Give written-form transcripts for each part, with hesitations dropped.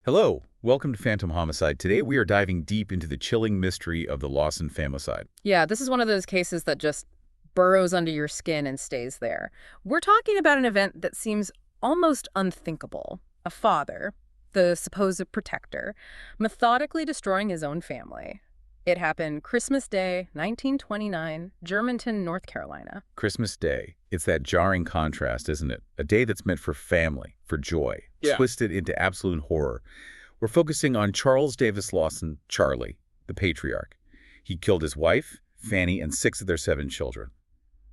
Hello, welcome to Phantom Homicide. Today we are diving deep into the chilling mystery of the Lawson famicide. Yeah, this is one of those cases that just burrows under your skin and stays there. We're talking about an event that seems almost unthinkable. A father, the supposed protector, methodically destroying his own family. It happened Christmas Day, 1929, Germantown, North Carolina. Christmas Day. It's that jarring contrast, isn't it? A day that's meant for family, for joy, Yeah. twisted into absolute horror. We're focusing on Charles Davis Lawson, Charlie, the patriarch. He killed his wife, Fanny, and 6 of their 7 children.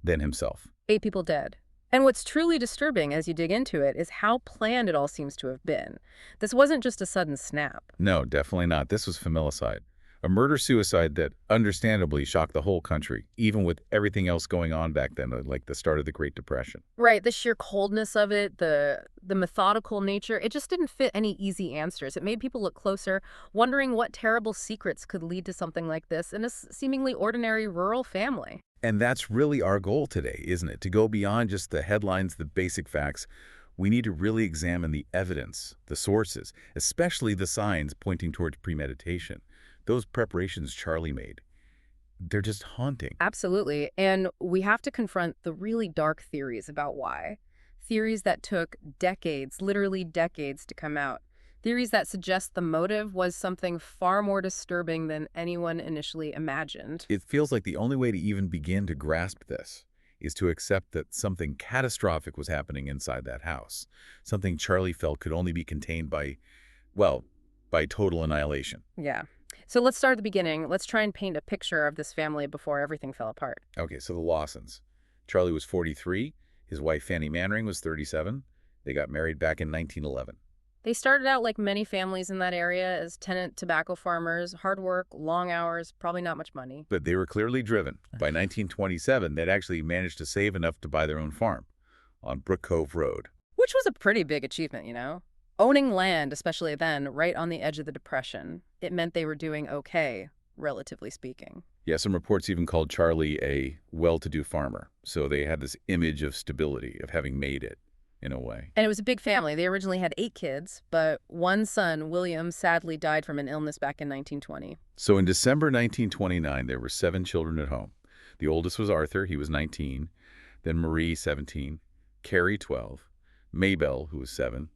Then himself. 8 people dead. And what's truly disturbing as you dig into it is how planned it all seems to have been. This wasn't just a sudden snap. No, definitely not. This was familicide. A murder-suicide that understandably shocked the whole country, even with everything else going on back then, like the start of the Great Depression. Right, the sheer coldness of it, the methodical nature, it just didn't fit any easy answers. It made people look closer, wondering what terrible secrets could lead to something like this in a seemingly ordinary rural family. And that's really our goal today, isn't it? To go beyond just the headlines, the basic facts. We need to really examine the evidence, the sources, especially the signs pointing towards premeditation. Those preparations Charlie made, they're just haunting. Absolutely. And we have to confront the really dark theories about why. Theories that took decades, literally decades, to come out. Theories that suggest the motive was something far more disturbing than anyone initially imagined. It feels like the only way to even begin to grasp this is to accept that something catastrophic was happening inside that house. Something Charlie felt could only be contained by, well, by total annihilation. Yeah. So let's start at the beginning. Let's try and paint a picture of this family before everything fell apart. Okay, so the Lawsons. Charlie was 43. His wife, Fanny Mannering, was 37. They got married back in 1911. They started out like many families in that area as tenant tobacco farmers, hard work, long hours, probably not much money. But they were clearly driven. By 1927, they'd actually managed to save enough to buy their own farm on Brook Cove Road. Which was a pretty big achievement, you know? Owning land, especially then, right on the edge of the Depression, it meant they were doing okay, relatively speaking. Yeah, some reports even called Charlie a well-to-do farmer. So they had this image of stability, of having made it, in a way. And it was a big family. They originally had 8 kids, but one son, William, sadly died from an illness back in 1920. So in December 1929, there were 7 children at home. The oldest was Arthur, he was 19. Then Marie, 17. Carrie, 12. Maybelle, who was 7.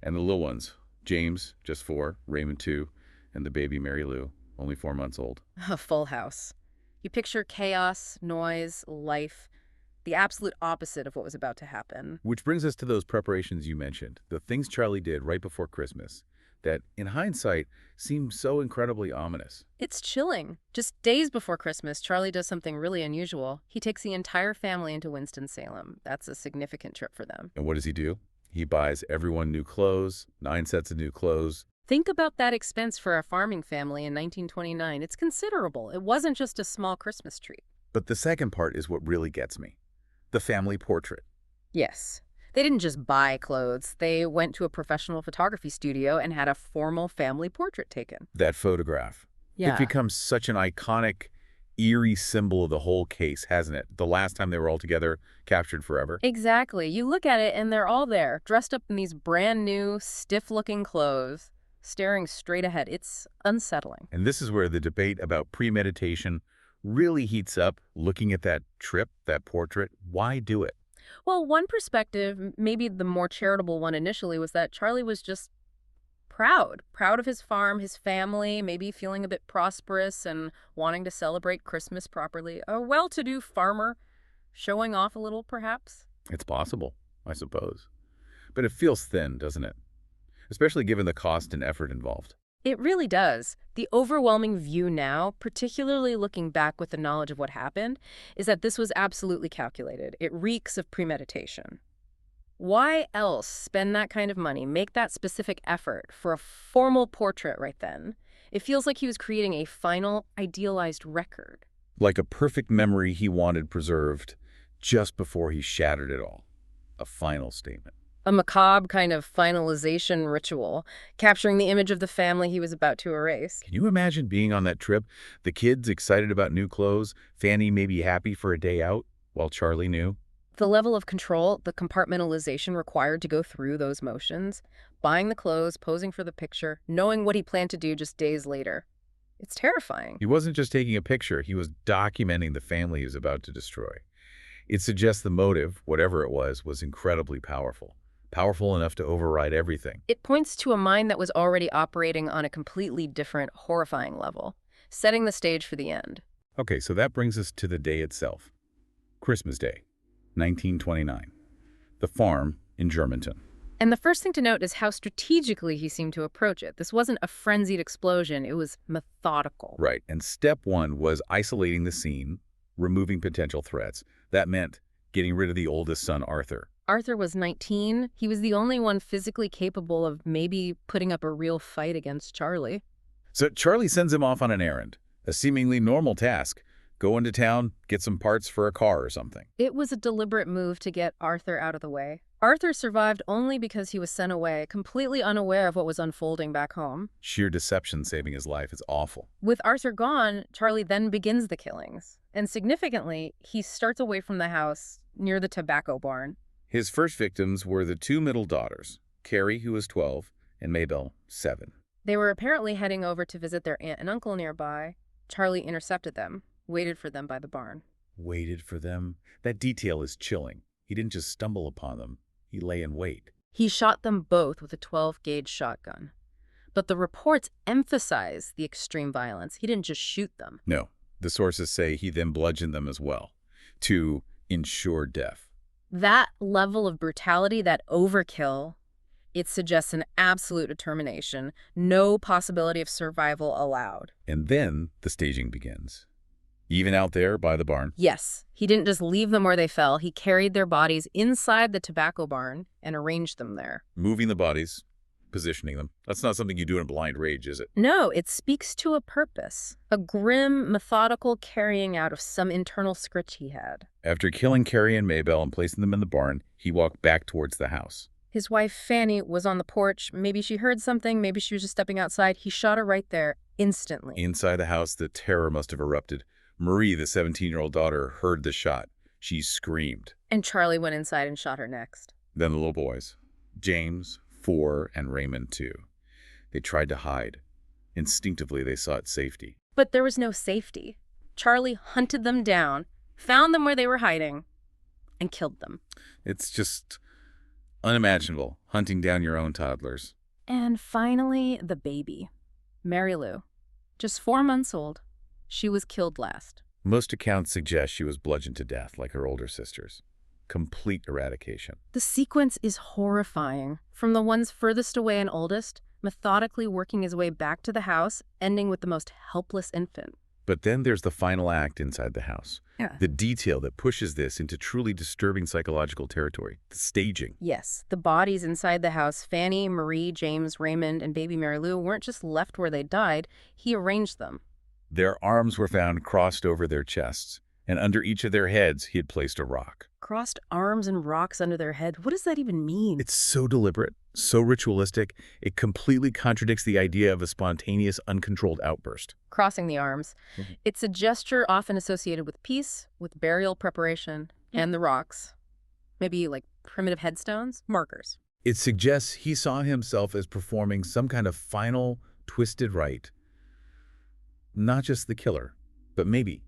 And the little ones, James, just 4, Raymond, 2, and the baby Mary Lou, only 4 months old. A full house. You picture chaos, noise, life, the absolute opposite of what was about to happen. Which brings us to those preparations you mentioned, the things Charlie did right before Christmas, that, in hindsight, seem so incredibly ominous. It's chilling. Just days before Christmas, Charlie does something really unusual. He takes the entire family into Winston-Salem. That's a significant trip for them. And what does he do? He buys everyone new clothes, 9 sets of new clothes. Think about that expense for a farming family in 1929. It's considerable. It wasn't just a small Christmas treat. But the second part is what really gets me. The family portrait. Yes. They didn't just buy clothes. They went to a professional photography studio and had a formal family portrait taken. That photograph. Yeah. It becomes such an iconic, eerie symbol of the whole case, hasn't it? The last time they were all together, captured forever. Exactly. You look at it and they're all there, dressed up in these brand new, stiff-looking clothes, staring straight ahead. It's unsettling. And this is where the debate about premeditation really heats up, looking at that trip, that portrait. Why do it? Well, one perspective, maybe the more charitable one initially, was that Charlie was just proud of his farm, his family, maybe feeling a bit prosperous and wanting to celebrate Christmas properly. A well-to-do farmer, showing off a little, perhaps. It's possible, I suppose. But it feels thin, doesn't it? Especially given the cost and effort involved. It really does. The overwhelming view now, particularly looking back with the knowledge of what happened, is that this was absolutely calculated. It reeks of premeditation. Why else spend that kind of money, make that specific effort for a formal portrait right then? It feels like he was creating a final, idealized record. Like a perfect memory he wanted preserved just before he shattered it all. A final statement. A macabre kind of finalization ritual, capturing the image of the family he was about to erase. Can you imagine being on that trip? The kids excited about new clothes, Fanny maybe happy for a day out, while Charlie knew The level of control, the compartmentalization required to go through those motions, buying the clothes, posing for the picture, knowing what he planned to do just days later. It's terrifying. He wasn't just taking a picture, he was documenting the family he was about to destroy. It suggests the motive, whatever it was incredibly powerful. Powerful enough to override everything. It points to a mind that was already operating on a completely different, horrifying level, setting the stage for the end. Okay, so that brings us to the day itself. Christmas Day, 1929. The farm in Germantown. And the first thing to note is how strategically he seemed to approach it. This wasn't a frenzied explosion, it was methodical. Right, and step one was isolating the scene, removing potential threats. That meant getting rid of the oldest son, Arthur. Arthur was 19. He was the only one physically capable of maybe putting up a real fight against Charlie. So Charlie sends him off on an errand, a seemingly normal task. Go into town, get some parts for a car or something. It was a deliberate move to get Arthur out of the way. Arthur survived only because he was sent away, completely unaware of what was unfolding back home. Sheer deception saving his life is awful. With Arthur gone, Charlie then begins the killings. And significantly, he starts away from the house near the tobacco barn. His first victims were the two middle daughters, Carrie, who was 12, and Maybelle, 7. They were apparently heading over to visit their aunt and uncle nearby. Charlie intercepted them, waited for them by the barn. Waited for them? That detail is chilling. He didn't just stumble upon them. He lay in wait. He shot them both with a 12-gauge shotgun. But the reports emphasize the extreme violence. He didn't just shoot them. No, the sources say he then bludgeoned them as well, to ensure death. That level of brutality, that overkill, it suggests an absolute determination, no possibility of survival allowed. And then the staging begins. Even out there by the barn. Yes, he didn't just leave them where they fell. He carried their bodies inside the tobacco barn and arranged them there. Moving the bodies, positioning them. That's not something you do in blind rage, is it? No, it speaks to a purpose, a grim, methodical carrying out of some internal script he had. After killing Carrie and Maybelle and placing them in the barn, he walked back towards the house. His wife, Fanny, was on the porch. Maybe she heard something. Maybe she was just stepping outside. He shot her right there, instantly. Inside the house, the terror must have erupted. Marie, the 17-year-old daughter, heard the shot. She screamed. And Charlie went inside and shot her next. Then the little boys, James, 4, and Raymond, 2. They tried to hide. Instinctively, they sought safety. But there was no safety. Charlie hunted them down, found them where they were hiding, and killed them. It's just unimaginable, hunting down your own toddlers. And finally, the baby, Mary Lou, just 4 months old. She was killed last. Most accounts suggest she was bludgeoned to death like her older sisters. Complete eradication. The sequence is horrifying. From the ones furthest away and oldest, methodically working his way back to the house, ending with the most helpless infant. But then there's the final act inside the house. Yeah. The detail that pushes this into truly disturbing psychological territory. The staging. Yes, the bodies inside the house, Fanny, Marie, James, Raymond, and baby Mary Lou, weren't just left where they died. He arranged them. Their arms were found crossed over their chests, and under each of their heads he had placed a rock. Crossed arms and rocks under their head. What does that even mean? It's so deliberate, so ritualistic, it completely contradicts the idea of a spontaneous, uncontrolled outburst. Crossing the arms. It's a gesture often associated with peace, with burial preparation, and the rocks. Maybe like primitive headstones, markers. It suggests he saw himself as performing some kind of final, twisted rite. Not just the killer, but maybe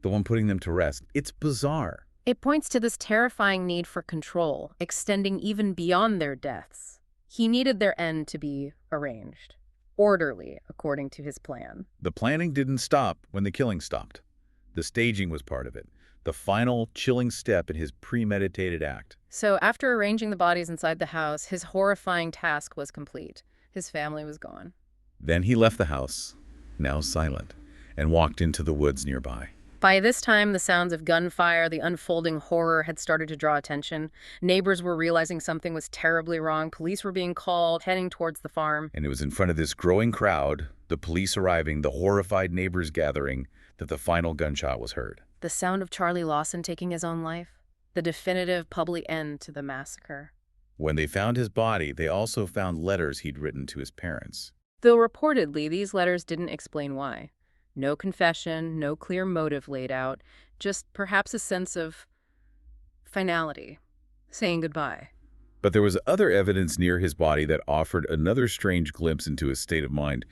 the one putting them to rest. It's bizarre. It points to this terrifying need for control, extending even beyond their deaths. He needed their end to be arranged, orderly, according to his plan. The planning didn't stop when the killing stopped. The staging was part of it, the final chilling step in his premeditated act. So after arranging the bodies inside the house, his horrifying task was complete. His family was gone. Then he left the house, now silent, and walked into the woods nearby. By this time, the sounds of gunfire, the unfolding horror had started to draw attention. Neighbors were realizing something was terribly wrong. Police were being called, heading towards the farm. And it was in front of this growing crowd, the police arriving, the horrified neighbors gathering, that the final gunshot was heard. The sound of Charlie Lawson taking his own life. The definitive public end to the massacre. When they found his body, they also found letters he'd written to his parents. Though reportedly, these letters didn't explain why. No confession, no clear motive laid out, just perhaps a sense of Finality. Saying goodbye. But there was other evidence near his body that offered another strange glimpse into his state of mind.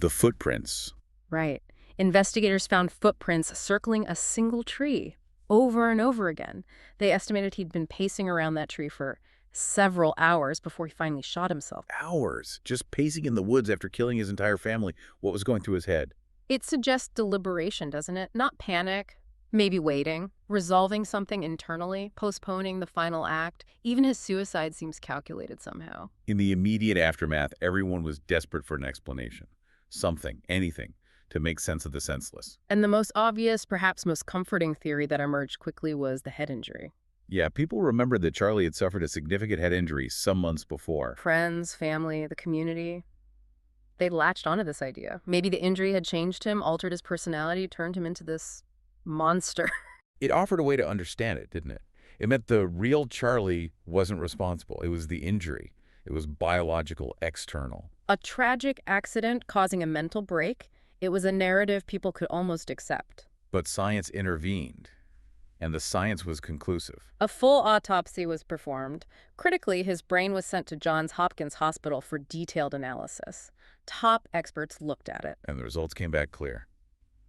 The footprints. Right. Investigators found footprints circling a single tree over and over again. They estimated he'd been pacing around that tree for several hours before he finally shot himself. Hours, just pacing in the woods after killing his entire family. What was going through his head? It suggests deliberation, doesn't it? Not panic, maybe waiting, resolving something internally, postponing the final act. Even his suicide seems calculated somehow. In the immediate aftermath, everyone was desperate for an explanation. Something, anything, to make sense of the senseless. And the most obvious, perhaps most comforting theory that emerged quickly was the head injury. Yeah, people remembered that Charlie had suffered a significant head injury some months before. Friends, family, the community, they latched onto this idea. Maybe the injury had changed him, altered his personality, turned him into this monster. It offered a way to understand it, didn't it? It meant the real Charlie wasn't responsible. It was the injury. It was biological, external. A tragic accident causing a mental break. It was a narrative people could almost accept. But science intervened, and the science was conclusive. A full autopsy was performed. Critically, his brain was sent to Johns Hopkins Hospital for detailed analysis. Top experts looked at it. And the results came back clear.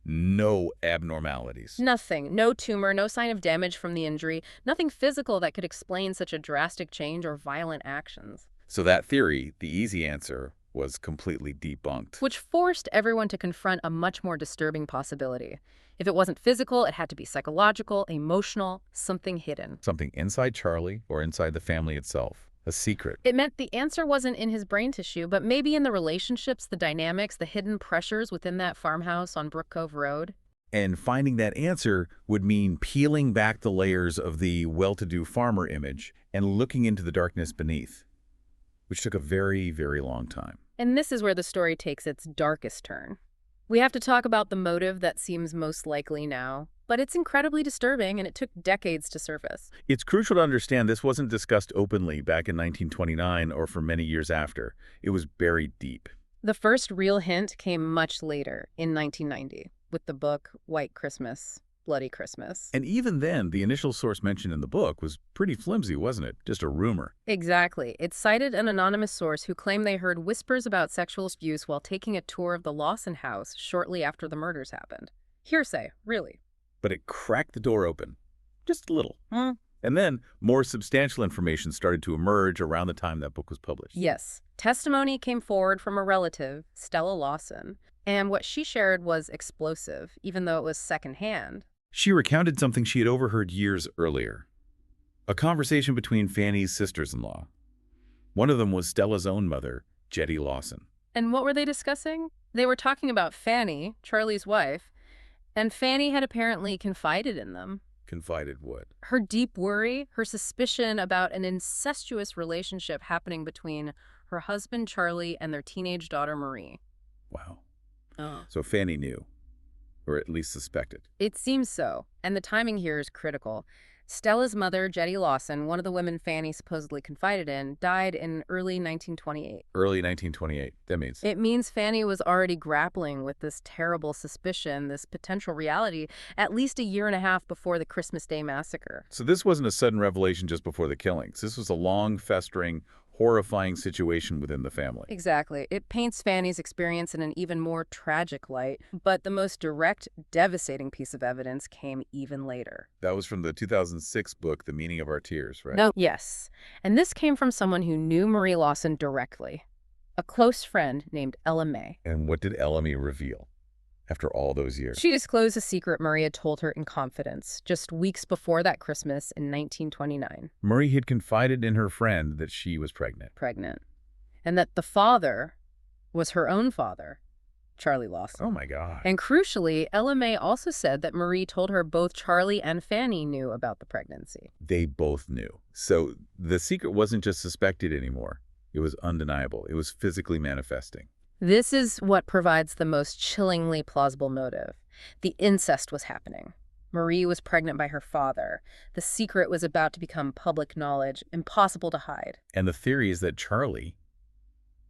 No abnormalities. Nothing. No tumor, no sign of damage from the injury, nothing physical that could explain such a drastic change or violent actions. So that theory, the easy answer, was completely debunked. Which forced everyone to confront a much more disturbing possibility. If it wasn't physical, it had to be psychological, emotional, something hidden. Something inside Charlie or inside the family itself. A secret. It meant the answer wasn't in his brain tissue, but maybe in the relationships, the dynamics, the hidden pressures within that farmhouse on Brook Cove Road. And finding that answer would mean peeling back the layers of the well-to-do farmer image and looking into the darkness beneath, which took a very, very long time. And this is where the story takes its darkest turn. We have to talk about the motive that seems most likely now, but it's incredibly disturbing and it took decades to surface. It's crucial to understand this wasn't discussed openly back in 1929 or for many years after. It was buried deep. The first real hint came much later, in 1990, with the book White Christmas, Bloody Christmas. And even then, the initial source mentioned in the book was pretty flimsy, wasn't it? Just a rumor. Exactly. It cited an anonymous source who claimed they heard whispers about sexual abuse while taking a tour of the Lawson house shortly after the murders happened. Hearsay, really. But it cracked the door open. Just a little. And then more substantial information started to emerge around the time that book was published. Yes. Testimony came forward from a relative, Stella Lawson, and what she shared was explosive, even though it was secondhand. She recounted something she had overheard years earlier. A conversation between Fanny's sisters-in-law. One of them was Stella's own mother, Jetty Lawson. And what were they discussing? They were talking about Fanny, Charlie's wife, and Fanny had apparently confided in them. Confided what? Her deep worry, her suspicion about an incestuous relationship happening between her husband, Charlie, and their teenage daughter, Marie. Wow. Oh. So Fanny knew, or at least suspected. It seems so, and the timing here is critical. Stella's mother, Jetty Lawson, one of the women Fanny supposedly confided in, died in early 1928. Early 1928. That means? It means Fanny was already grappling with this terrible suspicion, this potential reality, at least a year and a half before the Christmas Day massacre. So this wasn't a sudden revelation just before the killings. This was a long, festering, horrifying situation within the family. Exactly. It paints Fanny's experience in an even more tragic light, but the most direct, devastating piece of evidence came even later. That was from the 2006 book, The Meaning of Our Tears, right? No. Yes. And this came from someone who knew Marie Lawson directly, a close friend named Ella May. And what did Ella May reveal after all those years? She disclosed a secret Marie had told her in confidence just weeks before that Christmas in 1929. Marie had confided in her friend that she was pregnant. And that the father was her own father, Charlie Lawson. Oh, my God. And crucially, Ella May also said that Marie told her both Charlie and Fanny knew about the pregnancy. They both knew. So the secret wasn't just suspected anymore. It was undeniable. It was physically manifesting. This is what provides the most chillingly plausible motive. The incest was happening. Marie was pregnant by her father. The secret was about to become public knowledge, impossible to hide. And the theory is that Charlie,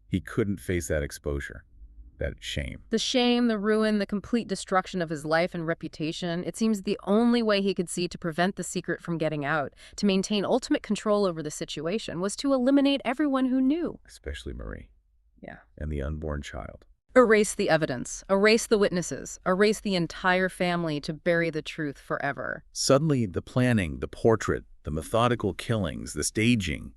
he couldn't face that exposure. that shame. The shame, the ruin, the complete destruction of his life and reputation, it seems the only way he could see to prevent the secret from getting out, to maintain ultimate control over the situation, was to eliminate everyone who knew. Especially Marie. Yeah. And the unborn child. Erase the evidence, erase the witnesses, erase the entire family to bury the truth forever. Suddenly, the planning, the portrait, the methodical killings, the staging,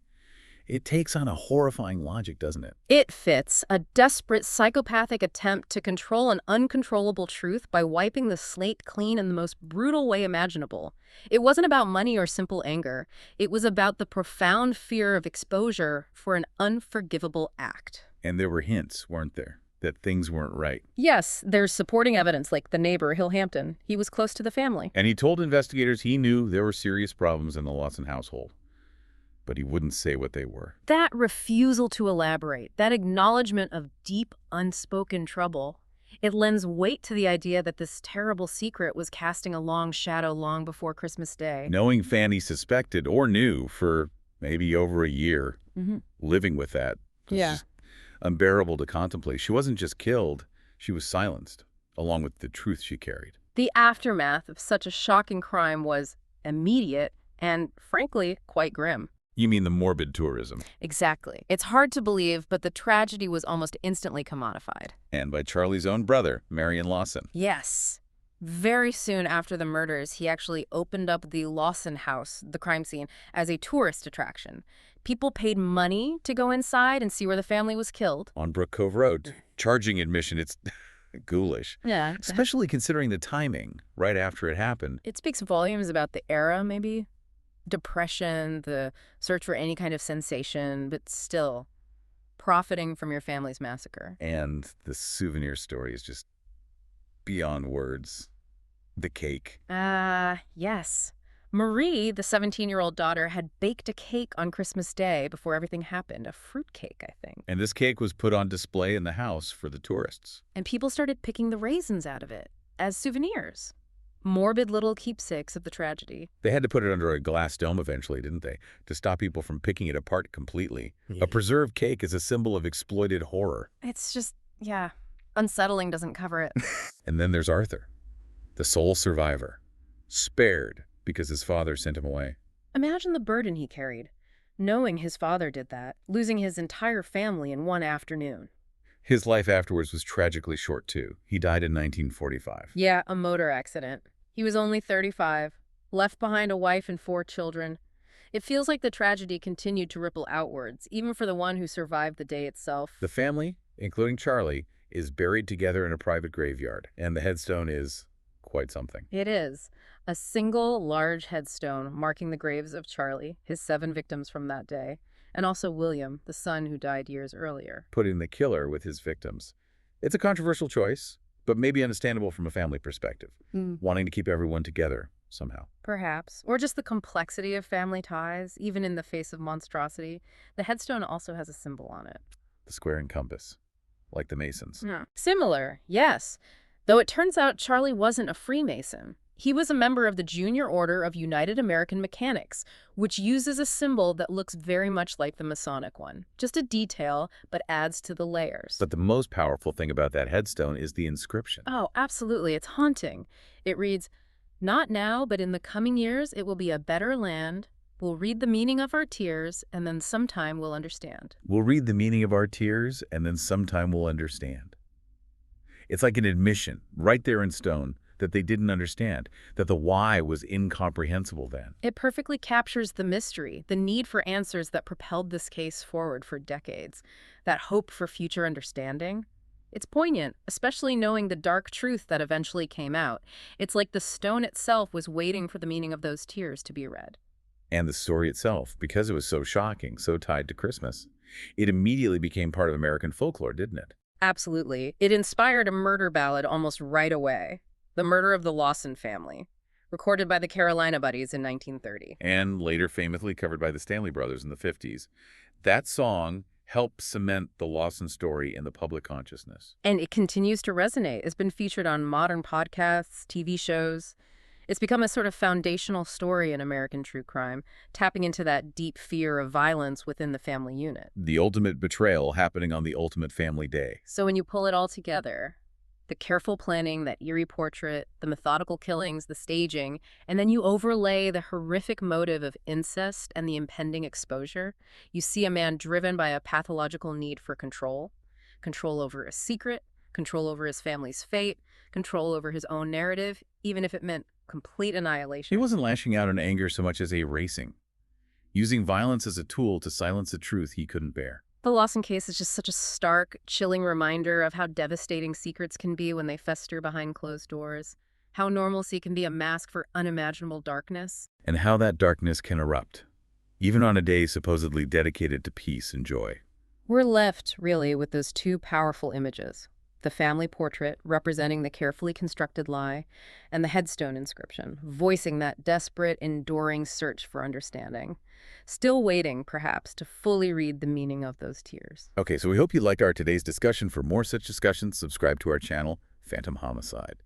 it takes on a horrifying logic, doesn't it? It fits a desperate psychopathic attempt to control an uncontrollable truth by wiping the slate clean in the most brutal way imaginable. It wasn't about money or simple anger. It was about the profound fear of exposure for an unforgivable act. And there were hints, weren't there, that things weren't right. Yes, there's supporting evidence like the neighbor, Hill Hampton. He was close to the family. And he told investigators he knew there were serious problems in the Lawson household, but he wouldn't say what they were. That refusal to elaborate, that acknowledgement of deep, unspoken trouble, it lends weight to the idea that this terrible secret was casting a long shadow long before Christmas Day. Knowing Fanny suspected or knew for maybe over a year, living with that was just unbearable to contemplate. She wasn't just killed, she was silenced, along with the truth she carried. The aftermath of such a shocking crime was immediate and, frankly, quite grim. You mean the morbid tourism? Exactly. It's hard to believe, but the tragedy was almost instantly commodified. And by Charlie's own brother, Marion Lawson. Yes. Very soon after the murders, he actually opened up the Lawson house, the crime scene, as a tourist attraction. People paid money to go inside and see where the family was killed. On Brook Cove Road. Charging admission, it's ghoulish. Yeah. Especially considering the timing, right after it happened. It speaks volumes about the era, maybe. Depression, the search for any kind of sensation, but still profiting from your family's massacre. And the souvenir story is just beyond words. The cake. Yes. Marie, the 17-year-old daughter, had baked a cake on Christmas Day before everything happened. A fruit cake, I think. And this cake was put on display in the house for the tourists. And people started picking the raisins out of it as souvenirs. Morbid little keepsakes of the tragedy. They had to put it under a glass dome eventually, didn't they? To stop people from picking it apart completely. Yeah. A preserved cake is a symbol of exploited horror. It's just, unsettling doesn't cover it. And then there's Arthur, the sole survivor, spared because his father sent him away. Imagine the burden he carried, knowing his father did that, losing his entire family in one afternoon. His life afterwards was tragically short, too. He died in 1945. Yeah, a motor accident. He was only 35, left behind a wife and 4 children. It feels like the tragedy continued to ripple outwards, even for the one who survived the day itself. The family, including Charlie, is buried together in a private graveyard, and the headstone is quite something. It is. A single large headstone marking the graves of Charlie, his 7 victims from that day, and also William, the son who died years earlier. Putting the killer with his victims. It's a controversial choice, but maybe understandable from a family perspective, wanting to keep everyone together somehow. Perhaps. Or just the complexity of family ties, even in the face of monstrosity. The headstone also has a symbol on it. The square and compass, like the Masons. Similar, yes. Though it turns out Charlie wasn't a Freemason. He was a member of the Junior Order of United American Mechanics, which uses a symbol that looks very much like the Masonic one. Just a detail, but adds to the layers. But the most powerful thing about that headstone is the inscription. Oh, absolutely. It's haunting. It reads, "Not now, but in the coming years it will be a better land. We'll read the meaning of our tears, and then sometime we'll understand." We'll read the meaning of our tears, and then sometime we'll understand. It's like an admission, right there in stone, that they didn't understand, that the why was incomprehensible then. It perfectly captures the mystery, the need for answers that propelled this case forward for decades, that hope for future understanding. It's poignant, especially knowing the dark truth that eventually came out. It's like the stone itself was waiting for the meaning of those tears to be read. And the story itself, because it was so shocking, so tied to Christmas, it immediately became part of American folklore, didn't it? Absolutely. It inspired a murder ballad almost right away. The Murder of the Lawson Family, recorded by the Carolina Buddies in 1930. And later famously covered by the Stanley Brothers in the 50s. That song helped cement the Lawson story in the public consciousness. And it continues to resonate. It's been featured on modern podcasts, TV shows. It's become a sort of foundational story in American true crime, tapping into that deep fear of violence within the family unit. The ultimate betrayal happening on the ultimate family day. So when you pull it all together, the careful planning, that eerie portrait, the methodical killings, the staging, and then you overlay the horrific motive of incest and the impending exposure, you see a man driven by a pathological need for control. Control over a secret, control over his family's fate, control over his own narrative, even if it meant complete He annihilation. wasn't lashing out in anger so much as erasing, using violence as a tool to silence the truth he couldn't bear. The Lawson case is just such a stark, chilling reminder of how devastating secrets can be when they fester behind closed doors, how normalcy can be a mask for unimaginable darkness. And how that darkness can erupt, even on a day supposedly dedicated to peace and joy. We're left, really, with those two powerful images. The family portrait, representing the carefully constructed lie, and the headstone inscription, voicing that desperate, enduring search for understanding. Still waiting, perhaps, to fully read the meaning of those tears. Okay, so we hope you liked our today's discussion. For more such discussions, subscribe to our channel, Phantom Homicide.